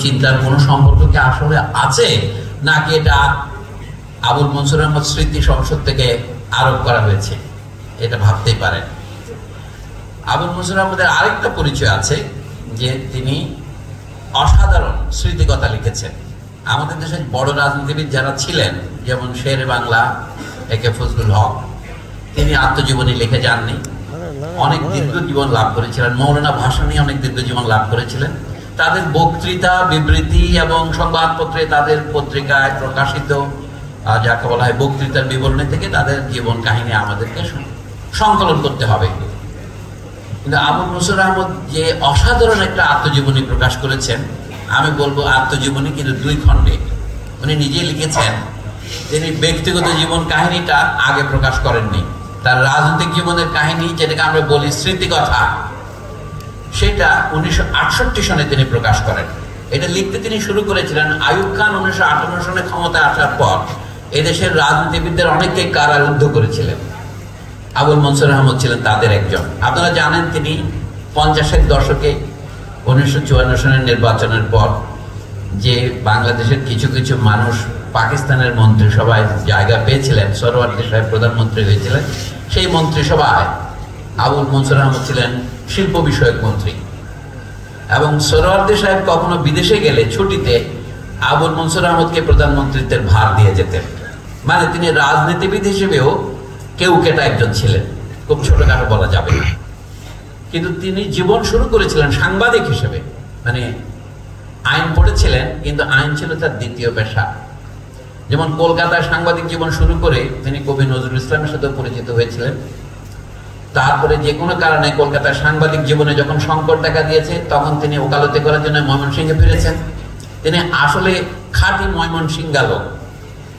চিন্তার কোনো সম্পর্ক কি আসলে আছে, নাকি এটা আবুল মনসুর আহমদ স্মৃতি সংসদ থেকে আরোপ করা হয়েছে? এটা ভাবতেই পারেন। আবুল মনসুর আহমদের আরেকটা পরিচয় আছে যে তিনি অসাধারণ স্মৃতিকথা লিখেছেন। আমাদের দেশে বড় রাজনীতিবিদ যারা ছিলেন, যেমন শেরে বাংলা একে ফজলুল হক, তিনি আত্মজীবনী লিখে যাননি, অনেক দীর্ঘ জীবন লাভ করেছিলেন। মৌলানা ভাসানী অনেক দীর্ঘ জীবন লাভ করেছিলেন। তাদের বক্তৃতা, বিবৃতি এবং সংবাদপত্রে, তাদের পত্রিকায় প্রকাশিত যাকে বলা হয় বক্তৃতার বিবরণী থেকে তাদের জীবন কাহিনী আমাদেরকে সংকলন করতে হবে। কিন্তু আবুল মনসুর আহমদ যে অসাধারণ একটা আত্মজীবনী প্রকাশ করেছেন, আমি বলবো আত্মজীবনী কিন্তু 2 খণ্ডে। উনি নিজে লিখেছেন, তিনি ব্যক্তিগত জীবন কাহিনীটা আগে প্রকাশ করেননি। তার রাজনৈতিক জীবনের কাহিনী, যেটাকে আমরা বলি স্মৃতিকথা, সেটা 1968 সনে তিনি প্রকাশ করেন। এটা লিখতে তিনি শুরু করেছিলেন আইয়ুব খান 1958 সনে ক্ষমতায় আসার পর এদেশের রাজনীতিবিদদের অনেককে কারারুদ্ধ করেছিলেন। আবুল মনসুর আহমদ ছিলেন তাদের একজন। আপনারা জানেন তিনি 50-এর দশকে 1954 সনের নির্বাচনের পর যে বাংলাদেশের কিছু কিছু মানুষ পাকিস্তানের মন্ত্রিসভায় জায়গা পেয়েছিলেন, সোহরাওয়ার্দী সাহেব প্রধানমন্ত্রী হয়েছিলেন, সেই মন্ত্রিসভায় আবুল মনসুর আহমদ ছিলেন শিল্প বিষয়ক মন্ত্রী। এবং সোহরাওয়ার্দী সাহেব কখনো বিদেশে গেলে ছুটিতে আবুল মনসুর আহমদকে প্রধানমন্ত্রীত্বের ভার দিয়ে যেতেন। মানে তিনি রাজনীতিবিদ হিসেবেও কেউ কেটা একজন ছিলেন, খুব ছোটখাটো বলা যাবে না। কিন্তু তিনি জীবন শুরু করেছিলেন সাংবাদিক হিসেবে, মানে আইন পড়েছিলেন কিন্তু আইন ছিল তার দ্বিতীয় পেশা। যেমন কলকাতায় সাংবাদিক জীবন শুরু করে তিনি কবি নজরুল ইসলামের সাথে পরিচিত হয়েছিলেন। তারপরে যে কোনো কারণে কলকাতার সাংবাদিক জীবনে যখন সংকট দেখা দিয়েছে, তখন তিনি ওকালতি করার জন্য ময়মনসিংহে ফিরেছেন। তিনি আসলে খাঁটি ময়মনসিংহা লোক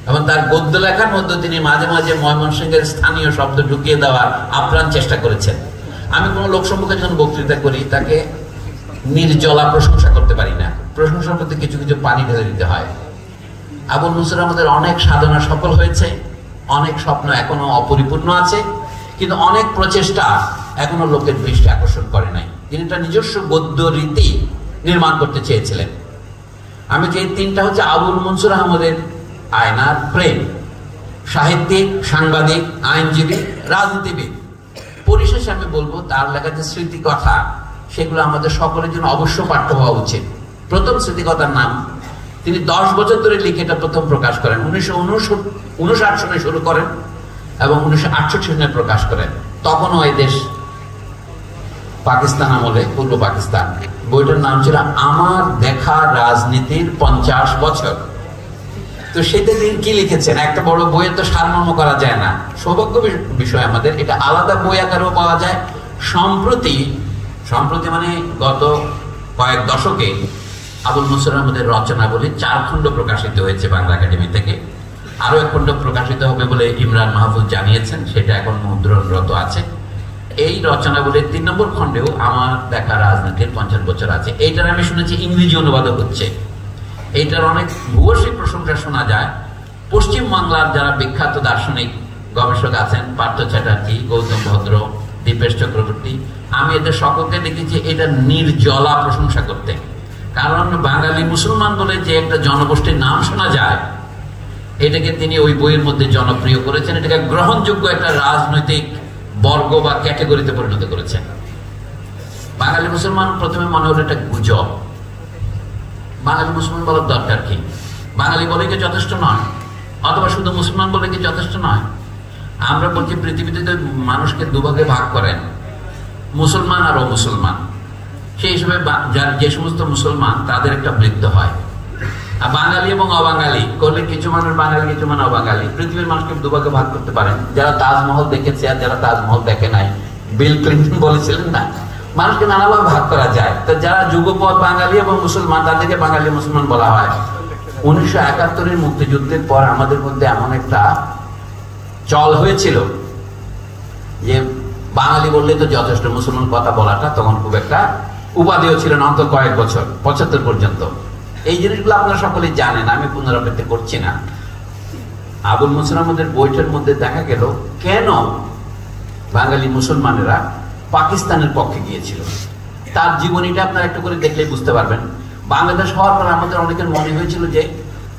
এবং তার গদ্য লেখার মধ্যে তিনি মাঝে মাঝে ময়মনসিংহের স্থানীয় শব্দ ঢুকিয়ে দেওয়ার আপ্রাণ চেষ্টা করেছেন। আমি কোনো লোক সম্পর্কে যখন বক্তৃতা করি তাকে নির্জলা প্রশংসা করতে পারি না, প্রশংসার মধ্যে কিছু কিছু পানি ঢেলে দিতে হয়। আবুল মনসুর আহমদের অনেক সাধনা সফল হয়েছে, অনেক স্বপ্ন এখনো অপরিপূর্ণ আছে, কিন্তু অনেক প্রচেষ্টা এখনো লোকের দৃষ্টি আকর্ষণ করে নাই। তিনি তার নিজস্ব গদ্য রীতি নির্মাণ করতে চেয়েছিলেন। আমি যে 3টা হচ্ছে আবুল মনসুর আহমদের আয়নার প্রেম: সাহিত্যিক, সাংবাদিক, আইনজীবী, রাজনীতিবিদ। পরিশেষে আমি বলবো তার লেখা যে স্মৃতিকথা, সেগুলো আমাদের সকলের জন্য অবশ্য পাঠ্য হওয়া উচিত। প্রথম স্মৃতিকথার নাম তিনি 10 বছর ধরে লিখে এটা প্রথম প্রকাশ করেন। 1959 সনে শুরু করেন এবং 1968 সনে প্রকাশ করেন। তখনও এই দেশ পাকিস্তান আমলে, পূর্ব পাকিস্তান। বইটার নাম ছিল আমার দেখা রাজনীতির 50 বছর। তো সেটা তিনি কি লিখেছেন, একটা বড় বইয়ের তো সারমর্ম করা যায় না। সৌভাগ্য বিষয় আমাদের, এটা আলাদা বই আকারেও পাওয়া যায়। সম্প্রতি মানে গত কয়েক দশকে আবুল মনসুর আহমদের রচনাবলী 4 খণ্ড প্রকাশিত হয়েছে বাংলা একাডেমি থেকে। আরো 1 খণ্ড প্রকাশিত হবে বলে ইমরান মাহফুজ জানিয়েছেন, সেটা এখন মুদ্রণরত আছে। এই রচনাবলীর 3 নম্বর খণ্ডেও আমার দেখা রাজনীতির 50 বছর আছে। এইটার আমি শুনেছি ইংরেজি অনুবাদও হচ্ছে। এইটার অনেক ভূয়সী প্রশংসা শোনা যায়। পশ্চিম বাংলার যারা বিখ্যাত দার্শনিক গবেষক আছেন, পার্থ চ্যাটার্জি, গৌতম ভদ্র, দীপেশ চক্রবর্তী, আমি এদের সকলকে দেখেছি এটা নির্জলা প্রশংসা করতে। কারণ বাঙালি মুসলমান বলে যে একটা জনগোষ্ঠীর নাম শোনা যায়, এটাকে তিনি ওই বইয়ের মধ্যে জনপ্রিয় করেছেন। এটাকে গ্রহণযোগ্য একটা রাজনৈতিক বর্গ বা ক্যাটেগরিতে পরিণত করেছেন। বাঙালি মুসলমান প্রথমে মনে হলো এটা গুজব। বাঙালি মুসলমান বলার দরকার কি? বাঙালি বলে কি যথেষ্ট নয়? অথবা শুধু মুসলমান বলে কি যথেষ্ট নয়? আমরা বলছি পৃথিবীতে মানুষকে 2 ভাগে ভাগ করেন, মুসলমান আর অমুসলমান। সেই হিসেবে যে সমস্ত মুসলমান তাদের একটা বৃত্ত হয়। আর বাঙালি এবং অবাঙালি করলে কিছু মানুষ বাঙালি, কিছু মানুষ অবাঙালি। পৃথিবীর মানুষকে 2 ভাগে ভাগ করতে পারেন, যারা তাজমহল দেখেছে আর যারা তাজমহল দেখে নাই। বিল ক্লিন্টন বলেছিলেন না, মানুষকে নানাভাবে ভাগ করা যায়। তো যারা যুগপৎ বাঙালি এবং মুসলমান, তাদেরকে বাঙালি মুসলমান বলা হয়। 1971-এর মুক্তিযুদ্ধের পর আমাদের মধ্যে এমন একটা চল হয়েছিল যে বাঙালি বললে তো যথেষ্ট, মুসলমান কথা বলাটা তখন খুব একটা উপাদেয় ছিল না, অন্তত কয়েক বছর, 75 পর্যন্ত। এই জিনিসগুলো আপনারা সকলেই জানেন, আমি পুনরাবৃত্তি করছি না। আবুল মনসুর আহমদের বইটার মধ্যে দেখা গেল কেন বাঙালি মুসলমানেরা পাকিস্তানের পক্ষে গিয়েছিল। তার জীবনীটা আপনারা একটু করে দেখলেই বুঝতে পারবেন। বাংলাদেশ হওয়ার পর আমাদের অনেকের মনে হয়েছিল যে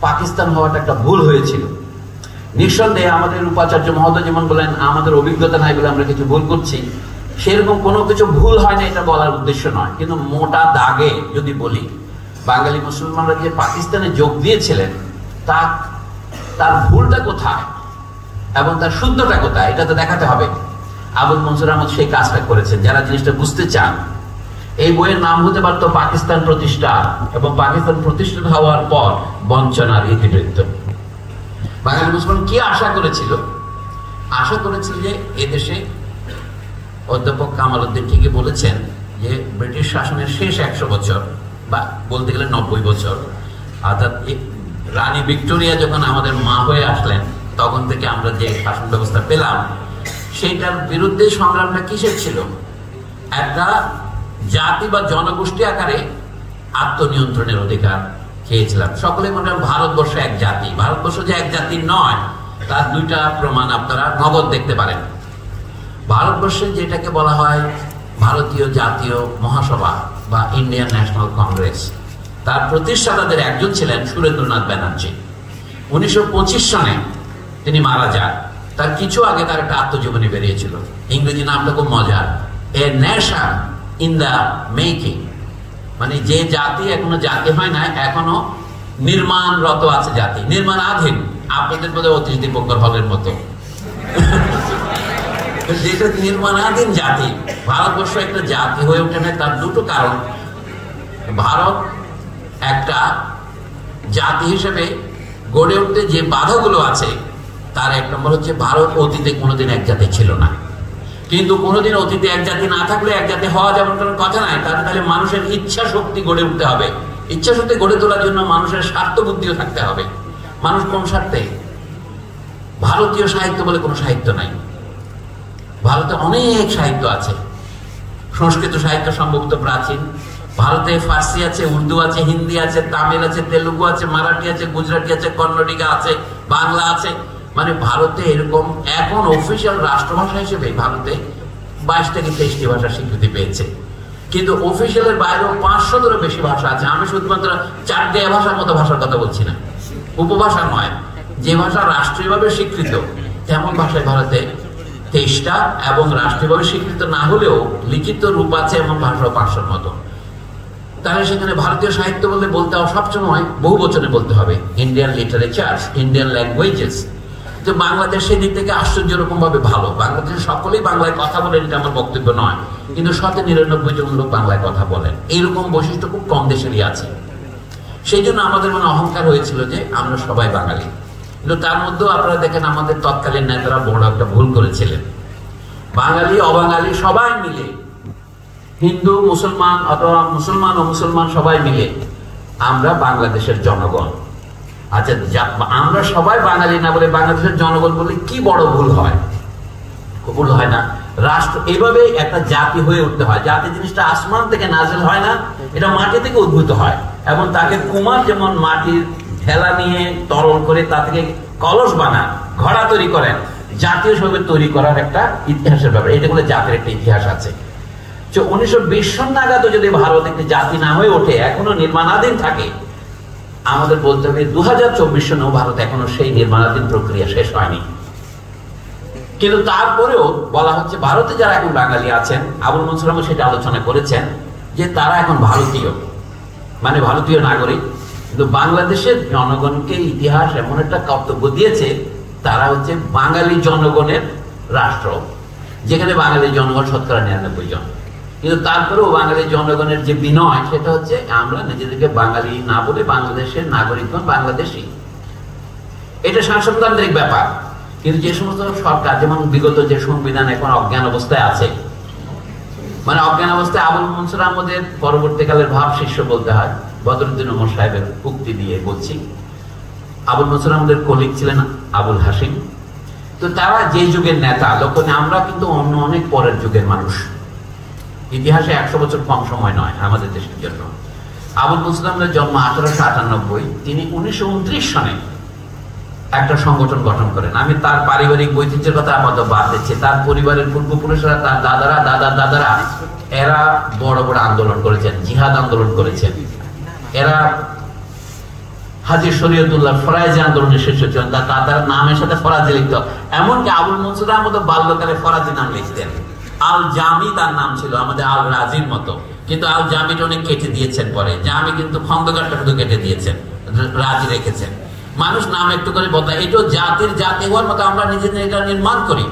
পাকিস্তান হওয়াটা একটা ভুল হয়েছিল। নিঃসন্দেহে আমাদের উপাচার্য মহোদয় যেমন বলেন, আমাদের অভিজ্ঞতা নাই বলে আমরা কিছু ভুল করছি, সেরকম কোনো কিছু ভুল হয় না এটা বলার উদ্দেশ্য নয়। কিন্তু মোটা দাগে যদি বলি, বাঙালি মুসলমানরা যে পাকিস্তানে যোগ দিয়েছিলেন তার ভুলটা কোথায় এবং তার শুদ্ধটা কোথায় এটা তো দেখাতে হবে। আবুল মনসুর আহমদ সেই কাজটা করেছেন। যারা জিনিসটা বুঝতে চান, এই বইয়ের নাম হতে পারতো পাকিস্তান প্রতিষ্ঠা, এবং পাকিস্তান প্রতিষ্ঠিত হওয়ার পর বঞ্চনার ইতিবৃত্ত। বাঙালি মুসলমান কি আশা করেছিল? আশা করেছিল যে এদেশে, অধ্যাপক কামাল উদ্দিন ঠিকই বলেছেন যে ব্রিটিশ শাসনের শেষ 100 বছর, বা বলতে গেলে 90 বছর, অর্থাৎ রানী ভিক্টোরিয়া যখন আমাদের মা হয়ে আসলেন তখন থেকে আমরা যে শাসন ব্যবস্থা পেলাম, সেইটার বিরুদ্ধে সংগ্রামটা কিসের ছিল? একটা জাতি বা জনগোষ্ঠী আকারে আত্মনিয়ন্ত্রণের অধিকার খেয়েছিলাম। সকলে মনে করেন ভারতবর্ষ এক জাতি। ভারতবর্ষ যে এক জাতি নয়, তার দুইটা প্রমাণ আপনারা নগদ দেখতে পারেন। ভারতবর্ষে যেটাকে বলা হয় ভারতীয় জাতীয় মহাসভা বা ইন্ডিয়ান ন্যাশনাল কংগ্রেস, তার প্রতিষ্ঠাতাদের একজন ছিলেন সুরেন্দ্রনাথ ব্যানার্জি। 1925 সনে তিনি মারা যান। তার কিছু আগে তার একটা আত্মজীবনী বেরিয়েছিল, ইংরেজি নামটা খুব মজার, a nation in the making, মানে যে জাতি এখনো জাতি হয় না, এখনো নির্মাণরত আছে জাতি, নির্মাণাধীন। আপনাদের বোধহয় অতীশ দীপঙ্কর হলের মতো যেটা নির্মাণাধীন জাতি। ভারতবর্ষ একটা জাতি হয়ে ওঠে না, তার দুটো কারণ। ভারত একটা জাতি হিসেবে গড়ে উঠতে যে বাধাগুলো আছে, তার এক নম্বর হচ্ছে ভারত অতীতে কোনোদিন এক জাতি ছিল না। কিন্তু কোনোদিন অতীতে এক জাতি না থাকলে এক জাতি হওয়া যেমন কোনো কথা নাই। তাহলে মানুষের ইচ্ছা শক্তি গড়ে উঠতে হবে। ইচ্ছা শক্তি গড়ে তোলার জন্য মানুষের স্বার্থ বুদ্ধিও থাকতে হবে। মানুষ কোন স্বার্থে? ভারতীয় সাহিত্য বলে কোনো সাহিত্য নাই। ভারতে অনেক সাহিত্য আছে। সংস্কৃত সাহিত্য সম্ভবত প্রাচীন। ভারতে ফার্সি আছে, উর্দু আছে, হিন্দি আছে, তামিল আছে, তেলুগু আছে, মারাঠি আছে, গুজরাটি আছে, কন্নডিকা আছে, বাংলা আছে। মানে ভারতে এরকম এখন অফিসিয়াল রাষ্ট্রভাষা হিসেবে ভারতে 22 থেকে 23টি ভাষা স্বীকৃতি পেয়েছে। কিন্তু অফিসিয়ালের বাইরেও 500-এরও বেশি ভাষা আছে। আমি শুধুমাত্র 4 ভাষার মতো ভাষার কথা বলছি না, উপভাষা নয়, যে ভাষা রাষ্ট্রীয়ভাবে স্বীকৃত তেমন ভাষায় ভারতে 23টা, এবং রাষ্ট্রীয়ভাবে স্বীকৃত না হলেও লিখিত রূপ আছে এমন ভাষাও 500-এর মতো। তাহলে সেখানে ভারতীয় সাহিত্য বলতে সবসময় বহু বচনে বলতে হবে, ইন্ডিয়ান লিটারেচার্স, ইন্ডিয়ান ল্যাঙ্গুয়েজেস। তো বাংলাদেশ সেই দিক থেকে আশ্চর্য রকম ভাবে ভালো। বাংলাদেশের সকলেই বাংলায় কথা বলেন, এটা আমার বক্তব্য নয়, কিন্তু 99 জন লোক বাংলায় কথা বলেন। এইরকম বৈশিষ্ট্য খুব কম দেশেরই আছে। সেই জন্য আমাদের মনে অহংকার হয়েছিল যে আমরা সবাই বাঙালি। কিন্তু তার মধ্যেও আপনারা দেখেন আমাদের তৎকালীন নেতারা বড় একটা ভুল করেছিলেন। বাঙালি অবাঙালি সবাই মিলে, হিন্দু মুসলমান অথবা মুসলমান ও মুসলমান সবাই মিলে আমরা বাংলাদেশের জনগণ। আচ্ছা, আমরা সবাই বাঙালি না বলে বাংলাদেশের জনগণ বলে কি বড় ভুল হয়? ভুল হয় না। রাষ্ট্র এভাবে একটা জাতি হয়ে উঠতে হয়। জাতি জিনিসটা আসমান থেকে নাজিল হয় না, এটা মাটি থেকে উদ্ভূত হয়। এবং তাকে কুমার যেমন মাটির ঠেলা নিয়ে তরল করে তা থেকে কলস বানান, ঘোড়া তৈরি করেন, জাতীয় হিসেবে তৈরি করার একটা ইতিহাসের ব্যাপার। এটা বলে জাতির একটা ইতিহাস আছে। 1920 সন নাগাদও যদি ভারত একটি জাতি না হয়ে ওঠে, এখনো নির্মাণাধীন থাকে, আমাদের বলতে হবে 2024 সনেও ভারত এখনো সেই নির্মাণাধীন প্রক্রিয়া শেষ হয়নি। কিন্তু তারপরেও বলা হচ্ছে ভারতে যারা এখন বাঙালি আছেন, আবুল মনসুর আহমদ সেটা আলোচনা করেছেন যে তারা এখন ভারতীয়, মানে ভারতীয় নাগরিক। কিন্তু বাংলাদেশের জনগণকে ইতিহাস এমন একটা কর্তব্য দিয়েছে, তারা হচ্ছে বাঙালি জনগণের রাষ্ট্র, যেখানে বাঙালি জনগণ 99% জন। কিন্তু তারপরেও বাঙালি জনগণের যে বিনয়, সেটা হচ্ছে আমরা নিজেদেরকে বাঙালি না বলে বাংলাদেশের নাগরিকগণ বাংলাদেশী। এটা শাসনতান্ত্রিক ব্যাপার। কিন্তু যে সমস্ত সরকার, যেমন বিগত যে সংবিধান এখন অজ্ঞান অবস্থায় আছে, মানে অজ্ঞান অবস্থায় আবুল মনসুর আহমদের পরবর্তীকালের ভাব শিষ্য বলতে হয়, বদরুদ্দিন ওমর সাহেবের উক্তি দিয়ে বলছি। আবুল মনসুর আহমদের কলিগ ছিলেন আবুল হাসিম। তো তারা যে যুগের নেতা, লক্ষ্যে আমরা কিন্তু অন্য অনেক পরের যুগের মানুষ। ইতিহাসে 100 বছর কম সময় নয় আমাদের দেশের জন্য। আবুল মনসুর আহমদের জন্ম 1898। তিনি 1929 সনে একটা সংগঠন গঠন করেন। আমি তার পারিবারিক ঐতিহ্যের কথা আপাতত বাদ দিচ্ছি। তার পরিবারের পূর্বপুরুষরা, তার দাদারা, দাদারা এরা বড় বড় আন্দোলন করেছেন, জিহাদ আন্দোলন করেছেন। এরা হাজী শরীয়তুল্লাহ ফরাজি আন্দোলনের শীর্ষ ছিলেন, তার নামের সাথে ফরাজি লিখত। এমনকি আবুল মনসুর আহমদ বাল্যকালে ফরাজি নাম লিখতেন। আল জামি তার নাম ছিল, আমাদের আল রাজির মতো, কিন্তু আল জামিটা অনেক কেটে দিয়েছেন পরে। জামি কিন্তু খন্দকারটা শুধু কেটে দিয়েছেন, রাজি রেখেছেন। মানুষ নাম একটু করে বদলায়, এটাও জাতির জাতি হওয়ার মতো আমরা নিজেদের এটা নির্মাণ করি।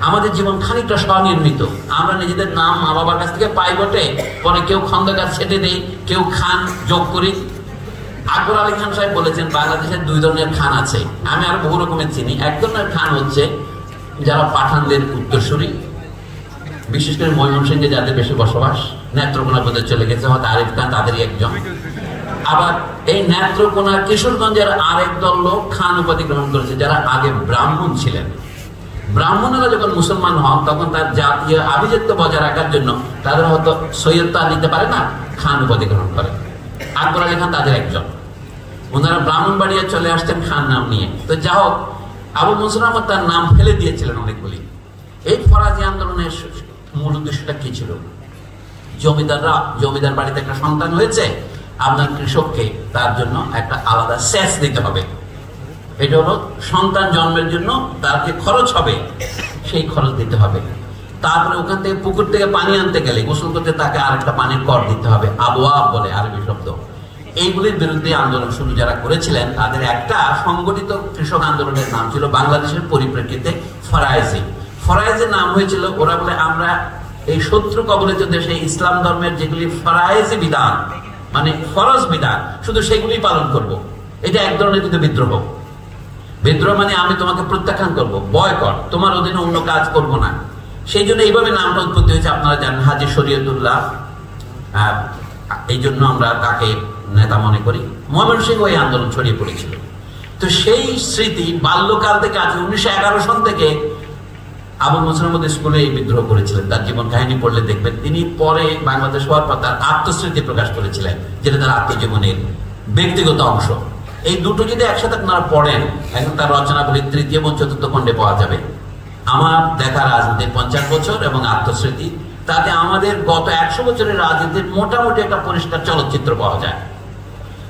আমাদের জীবন খানিকটা স্বনির্মিত। আমরা নিজেদের নাম মা বাবার কাছ থেকে পাই বটে, পরে কেউ খন্দকার ছেটে দেই, কেউ খান যোগ করি। আকবর আলী খান সাহেব বলেছেন বাংলাদেশের 2 ধরনের খান আছে, আমি আরো বহু রকমের চিনি। এক ধরনের খান হচ্ছে যারা পাঠানদের উত্তরসূরি, বিশেষ করে ময়মনসিংহে যাদের বেশি বসবাস, নেত্রকোনা পর্যন্ত চলে গেছে, হয়তো আরিফ খান তাদেরই একজন। আবার এই নেত্রকোনা কিশোরগঞ্জের আরেক দল লোক খান উপাধি গ্রহণ করেছে, যারা আগে ব্রাহ্মণ ছিলেন। ব্রাহ্মণেরা যখন মুসলমান হন তখন তার জাতীয় আভিজাত্য বজায় রাখার জন্য তাদের হয়তো সৈয়দটা নিতে পারে না, খান উপাধি গ্রহণ করে। আকবর আলী খান তাদের একজন। ওনারা ব্রাহ্মণবাড়িয়া চলে আসতেন খান নাম নিয়ে। তো যা হোক, আবুল মনসুর আহমদ তার নাম ফেলে দিয়েছিলেন অনেকগুলি। এই ফরাজি আন্দোলনের মূল উদ্দেশ্যটা কি ছিল? জমিদার বাড়িতে একটা সন্তান হয়েছে, আপনার কৃষককে তার জন্য একটা আলাদা সেচ দিতে হবে। এটা হলো সন্তান জন্মের জন্য তার যে খরচ হবে সেই খরচ দিতে হবে। তারপরে ওখান থেকে পুকুর থেকে পানি আনতে গেলে গোসল করতে তাকে আরেকটা পানির কর দিতে হবে, আবওয়াব বলে আরবি শব্দ। এইগুলির বিরুদ্ধে আন্দোলন শুরু যারা করেছিলেন তাদের একটা সংগঠিত কৃষক আন্দোলনের নাম ছিল বাংলাদেশের পরিপ্রেক্ষিতে ফরায়েজি। ফরায়েজির নাম হয়েছিল, ওরা বলে আমরা এই শত্রু কবলিত দেশে ইসলাম ধর্মের যেগুলি ফরায়েজি বিধান, মানে ফরজ বিধান, শুধু সেগুলি পালন করব। এটা এক ধরনের কিন্তু বিদ্রোহ। বিদ্রোহ মানে আমি তোমাকে প্রত্যাখ্যান করব, বয়কট, তোমার অধীনে অন্য কাজ করব না। সেই জন্য এইভাবে নামটা উৎপত্তি হয়েছে। আপনারা জানেন হাজী শরীয়তুল্লাহ, এই জন্য আমরা তাকে নেতা মনে করি। ময়মনসিংহ এই আন্দোলন ছড়িয়ে পড়েছিল। তো সেই স্মৃতি বাল্যকাল থেকে আছে। 1911 সন থেকে আবুল মনসুর আহমদ স্কুলে এই বিদ্রোহ করেছিলেন। তার জীবন কাহিনী পড়লে দেখবেন তিনি পরে বাংলাদেশ হওয়ার পর তার আত্মস্মৃতি প্রকাশ করেছিলেন, যেটা তার আত্মজীবনের ব্যক্তিগত অংশ। এই দুটো যদি একসাথে আপনারা পড়েন, এখন তার রচনাগুলি 3য় এবং 4র্থ খণ্ডে পাওয়া যাবে। আমার দেখা রাজনীতির 50 বছর এবং আত্মস্মৃতি, তাতে আমাদের গত 100 বছরের রাজনীতির মোটামুটি একটা পরিষ্কার চলচ্চিত্র পাওয়া যায়।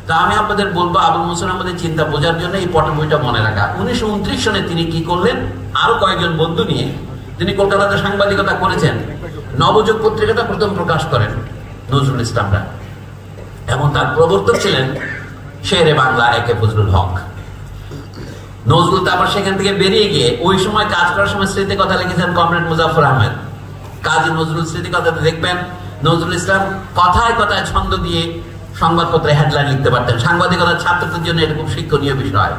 তা আমি আপনাদের বলবো আবুল মনসুর আহমদের চিন্তা বোঝার জন্য এই পটভূমিটা মনে রাখা। 1929 সনে তিনি কি করলেন, আরো কয়েকজন বন্ধু নিয়ে তিনি কলকাতাতে সাংবাদিকতা করেছেন। নবযুগ পত্রিকাটা প্রথম প্রকাশ করেন নজরুল ইসলামরা, এবং তার প্রবর্তক ছিলেন শেরে বাংলা একে ফজলুল হক। নজরুল তারপর সেখান থেকে বেরিয়ে গিয়ে ওই সময় কাজ করার সময় স্মৃতি কথা লিখেছেন কমরেড মুজাফর আহমেদ। কাজী নজরুল স্মৃতি কথাতে দেখবেন নজরুল ইসলাম কথায় কথায় ছন্দ দিয়ে সংবাদপত্রে হেডলাইন লিখতে পারতেন। সাংবাদিকতার ছাত্রদের জন্য এটা খুব শিক্ষণীয় বিষয়।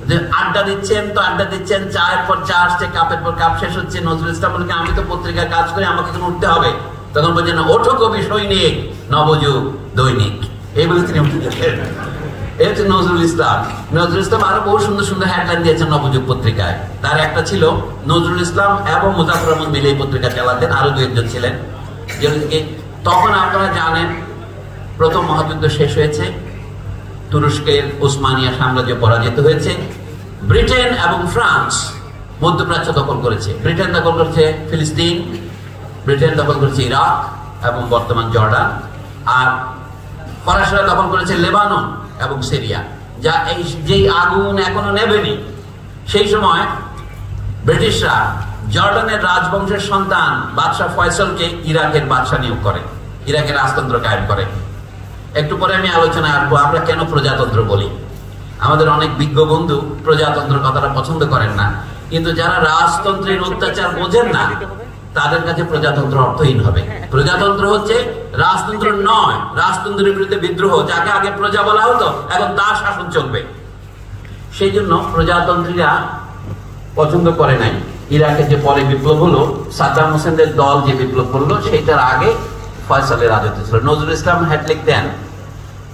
যে আড্ডা দিচ্ছেন তো আড্ডা দিচ্ছেন, চায়ের পর চা আসছে, কাপের পর কাপ শেষ হচ্ছে। নজরুল ইসলাম বলকে আমি তো পত্রিকায় কাজ করি, আমাকে এখন উঠতে হবে। তখন বলছেন ওঠো কবি সৈনিক, নবযুগ দৈনিক, এই বলে তিনি উঠে গেলেন। এই হচ্ছে নজরুল ইসলাম। নজরুল ইসলাম আরো বহু সুন্দর সুন্দর হেডলাইন দিয়েছেন নবযুগ পত্রিকায়। তার একটা ছিল নজরুল ইসলাম এবং মুজাফর আহমদ মিলে এই পত্রিকা চালাতেন, আরো 2-1 ছিলেন। তখন আপনারা জানেন প্রথম মহাযুদ্ধ শেষ হয়েছে, তুরস্কের ওসমানিয়া সাম্রাজ্য পরাজিত হয়েছে, ব্রিটেন এবং ফ্রান্স মধ্যপ্রাচ্য দখল করেছে। ব্রিটেন দখল করেছে ফিলিস্তিন, ব্রিটেন দখল করেছে ইরাক এবং বর্তমান জর্ডান, আর ফরাসিরা দখল করেছে লেবানন এবং সিরিয়া। যা এই যেই আগুন এখনো নেবেনি, সেই সময় ব্রিটিশরা জর্ডানের রাজবংশের সন্তান বাদশাহ ফয়সলকে ইরাকের বাদশাহ নিয়োগ করে, ইরাকের রাজতন্ত্র কায়েম করে। একটু পরে আমি আলোচনায় আসবো আমরা কেন প্রজাতন্ত্র বলি। আমাদের অনেক বিজ্ঞ বন্ধু প্রজাতন্ত্র কথাটা পছন্দ করেন না, কিন্তু যারা রাজতন্ত্রের অত্যাচার বোঝেন না তাদের কাছে প্রজাতন্ত্র অর্থহীন হবে। প্রজাতন্ত্র হচ্ছে রাজতন্ত্র নয়, রাজতন্ত্রের বিরুদ্ধে বিদ্রোহ। যাকে আগে প্রজা বলা হতো এখন তার শাসন চলবে। সেই জন্য প্রজাতন্ত্রীরা পছন্দ করে নাই। ইরাকে যে পরে বিপ্লব হলো, সাদ্দাম হোসেনদের দল যে বিপ্লব করলো, সেইটার আগে ফয়সালের রাজত্ব ছিল। নজরুল ইসলাম হেড লিখতেন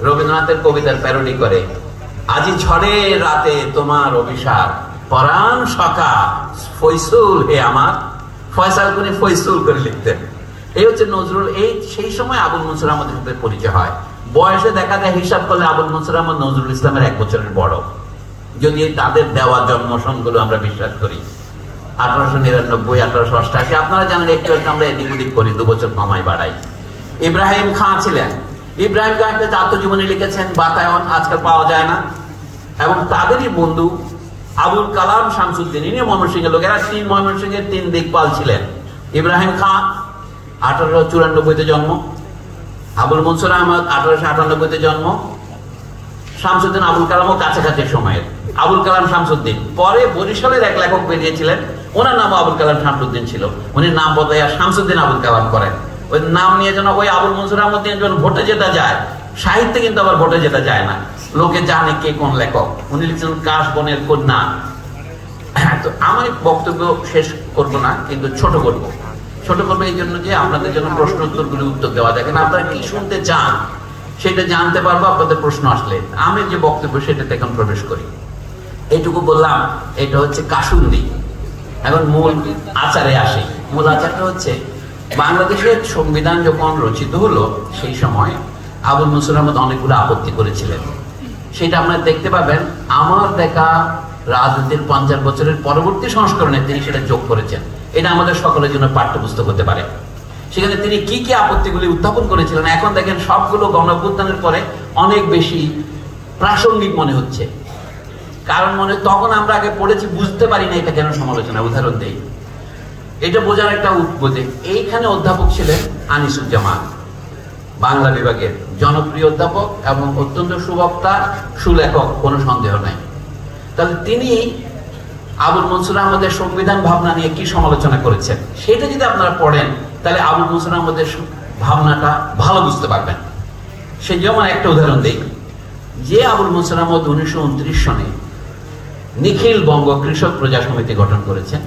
রবীন্দ্রনাথের কবিতার প্যারোডি করে, আজি ঝড়ে রাতে তোমার অভিশাপ, পরাণ সখা ফয়সুল হে আমার। ফয়সাল কোনি ফয়সুল করে লিখতেন। এই হচ্ছে নজরুল। এই সেই সময় আবুল মনসুর আহমদের সাথে পরিচয় হয়। বয়সে দেখা যায় হিসাব করলে আবুল মনসুর আহমদ নজরুল ইসলামের 1 বছরের বড়, যদি তাদের দেওয়া জন্মসনগুলো আমরা বিশ্বাস করি। 1899, 1888। আপনারা জানেন একটু আমরা এদিক ওদিক করি, 2 বছর কমাই বাড়াই। ইব্রাহিম খাঁ ছিলেন, ইব্রাহিম কায়েম আত্মজীবনী লিখেছেন, বাতায়ন আজকাল পাওয়া যায় না। এবং তাদেরই বন্ধু আবুল কালাম শামসুদ্দিন, ইনি ময়মনসিংহের লোক। এরা ময়মনসিংহের 3 দিকপাল ছিলেন। ইব্রাহিম খান 1894-তে জন্ম, আবুল মনসুর আহমদ 1898-তে জন্ম, শামসুদ্দিন আবুল কালামও কাছাকাছি সময়ের। আবুল কালাম শামসুদ্দিন পরে বরিশালের এক লেখক বেরিয়েছিলেন, ওনার নাম আবুল কালাম শামসুদ্দিন ছিল, উনি নাম বদলাইয়া শামসুদ্দিন আবুল কালাম করেন। ওই নাম নিয়ে যেন ওই আবুল মনসুর আহমদ যখন ভোটে জেতা যায়, সাহিত্যে কিন্তু আবার ভোটে জেতা যায় না, লোকে জানে কে কোন লেখক। উনি লিখছেন কাশ বনের কন্যা। তো আমি বক্তব্য শেষ করব না, কিন্তু ছোট করবো এই জন্য যে আপনাদের জন্য প্রশ্ন উত্তরগুলি উত্তর দেওয়া যায়। কিন্তু আপনারা কি শুনতে চান সেটা জানতে পারবো আপনাদের প্রশ্ন আসলে। আমি যে বক্তব্য সেটাতে এখন প্রবেশ করি। এইটুকু বললাম, এটা হচ্ছে কাসুন্দি। এখন মূল আচারে আসে। মূল আচারটা হচ্ছে, বাংলাদেশের সংবিধান যখন রচিত হলো সেই সময় আবুল মনসুর আহমদ অনেকগুলো আপত্তি করেছিলেন। সেটা আপনারা দেখতে পাবেন আমার দেখা রাজনীতির 50 বছরের পরবর্তী সংস্করণে তিনি সেটা যোগ করেছেন। এটা আমাদের সকলের জন্য পাঠ্যপুস্তক হতে পারে। সেখানে তিনি কি কি আপত্তিগুলি উত্থাপন করেছিলেন, এখন দেখেন সবগুলো গণঅভ্যুত্থানের পরে অনেক বেশি প্রাসঙ্গিক মনে হচ্ছে। কারণ তখন আমরা আগে পড়েছি, বুঝতে পারি না এটা কেন সমালোচনা। উদাহরণ দেই, এটা বোঝার একটা উদ্বোধে। এইখানে অধ্যাপক ছিলেন আনিসুজ্জামান, বাংলা বিভাগের জনপ্রিয় অধ্যাপক এবং অত্যন্ত সুবক্তা, সুলেখক, কোনো সন্দেহ নাই। তাহলে তিনি আবুল মনসুর আহমদের সংবিধান ভাবনা নিয়ে কি সমালোচনা করেছেন সেটা যদি আপনারা পড়েন, তাহলে আবুল মনসুর আহমদের ভাবনাটা ভালো বুঝতে পারবেন। সেই যেমন একটা উদাহরণ দিই, যে আবুল মনসুর আহমদ 1929 সনে নিখিল বঙ্গ কৃষক প্রজা সমিতি গঠন করেছেন,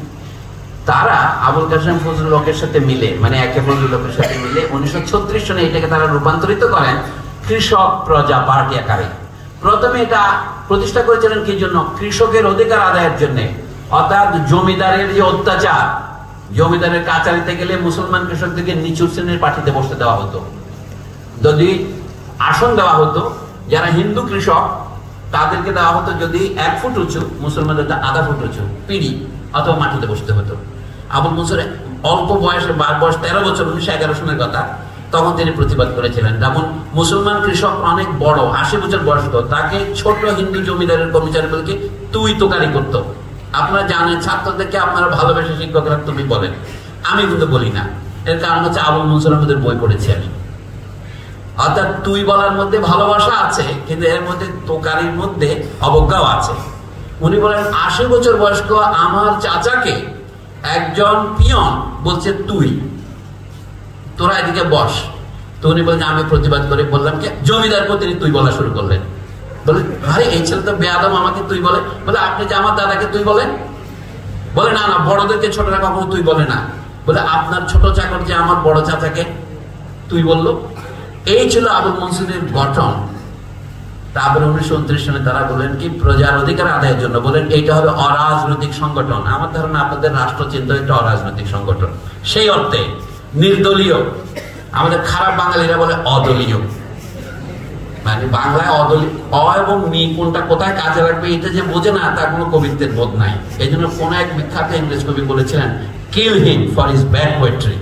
তারা আবুল কাসেম ফজলুল হকের সাথে মিলে, মানে একে ফজলুল হকের সাথে মিলে 1936 সনে এটাকে তারা রূপান্তরিত করেন কৃষক প্রজা পার্টি আকারে। প্রথমে এটা প্রতিষ্ঠা করেছিলেন কি জন্য? কৃষকের অধিকার আদায়ের জন্য। অর্থাৎ জমিদারের যে অত্যাচার, জমিদারের কাচারিতে গেলে মুসলমান কৃষকদেরকে নিচু শ্রেণীর পার্টিতে বসতে দেওয়া হতো। যদি আসন দেওয়া হতো, যারা হিন্দু কৃষক তাদেরকে দেওয়া হতো যদি 1 ফুট উঁচু, মুসলমানদের আধা ফুট উঁচু পিড়ি অথবা মাটিতে বসতে হতো। আবুল মনসুর অল্প বয়সে, বয়স 13 বছর, 1911 সনের কথা, তখন তিনি প্রতিবাদ করেছিলেন। যেমন মুসলমান কৃষক অনেক বড়, 80 বছর বয়স্ক, তাকে ছোট হিন্দু জমিদারের কর্মচারীগুলোকে তুই তোকারি করতো। আপনারা জানেন, ছাত্রদেরকে আপনারা ভালোবেসে শিক্ষকরা তুমি বলেন, আমি কিন্তু বলি না। এর কারণ হচ্ছে আবুল মনসুর আহমদের বই পড়েছি আমি। অর্থাৎ তুই বলার মধ্যে ভালোবাসা আছে, কিন্তু এর মধ্যে তোকারির মধ্যে অবজ্ঞাও আছে। উনি বলেন 80 বছর বয়স্ক আমার চাচাকে একজন পিয়ন বলছে তুই, তোরা এদিকে বস। তো উনি বলেন আমি প্রতিবাদ করে বললাম কি, জমিদারকে তিনি তুই বলা শুরু করলেন। বলে ভাই এই ছেলে তো বেয়াদম, আমাকে তুই বলে। বলে আপনি যে আমার দাদাকে তুই বলেন? বলে না না, বড়দেরকে ছোটরা কখনো তুই বলে না। বলে আপনার ছোট চাকর যে আমার বড় চাচাকে তুই বললো। এই ছিল আবুল মনসুরের গঠন। তারপরে 1929 সনে তারা বলেন কি, প্রজার অধিকার আদায়ের জন্য বলেন এইটা হবে অরাজনৈতিক সংগঠন। আমার ধারণা আপনাদের রাষ্ট্রচিন্তা একটা অরাজনৈতিক সংগঠন, সেই অর্থে নির্দলীয়। আমাদের খারাপ বাঙালিরা বলে অদলীয়, মানে বাংলায় অদলীয়। অ এবং মি কোনটা কোথায় কাজে লাগবে এটা যে বোঝে না, তার কোনো কবিত্বের বোধ নাই। এই জন্য কোন এক বিখ্যাত ইংরেজ কবি বলেছিলেন, kill him for his bad poetry.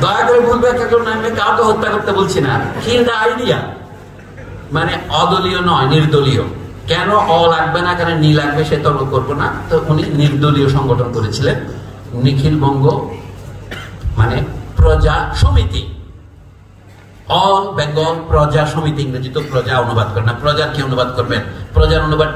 দয়া করে ভুল ব্যাখ্যা করুন, আমি কাউকে হত্যা করতে বলছি না, কিল দ্য আইডিয়া। মানে অদলীয় নয়, নির্দলীয়। কেন অ লাগবে না, কেন নি লাগবে সে তর্ক করবো না। তো উনি নির্দলীয় সংগঠন করেছিলেন, নিখিল বঙ্গ মানে প্রজা সমিতি, অল বেঙ্গল প্রজা সমিতি। ইংরেজি তো প্রজা অনুবাদ করে না, প্রজার কি অনুবাদ করবেন? প্রজার অনুবাদ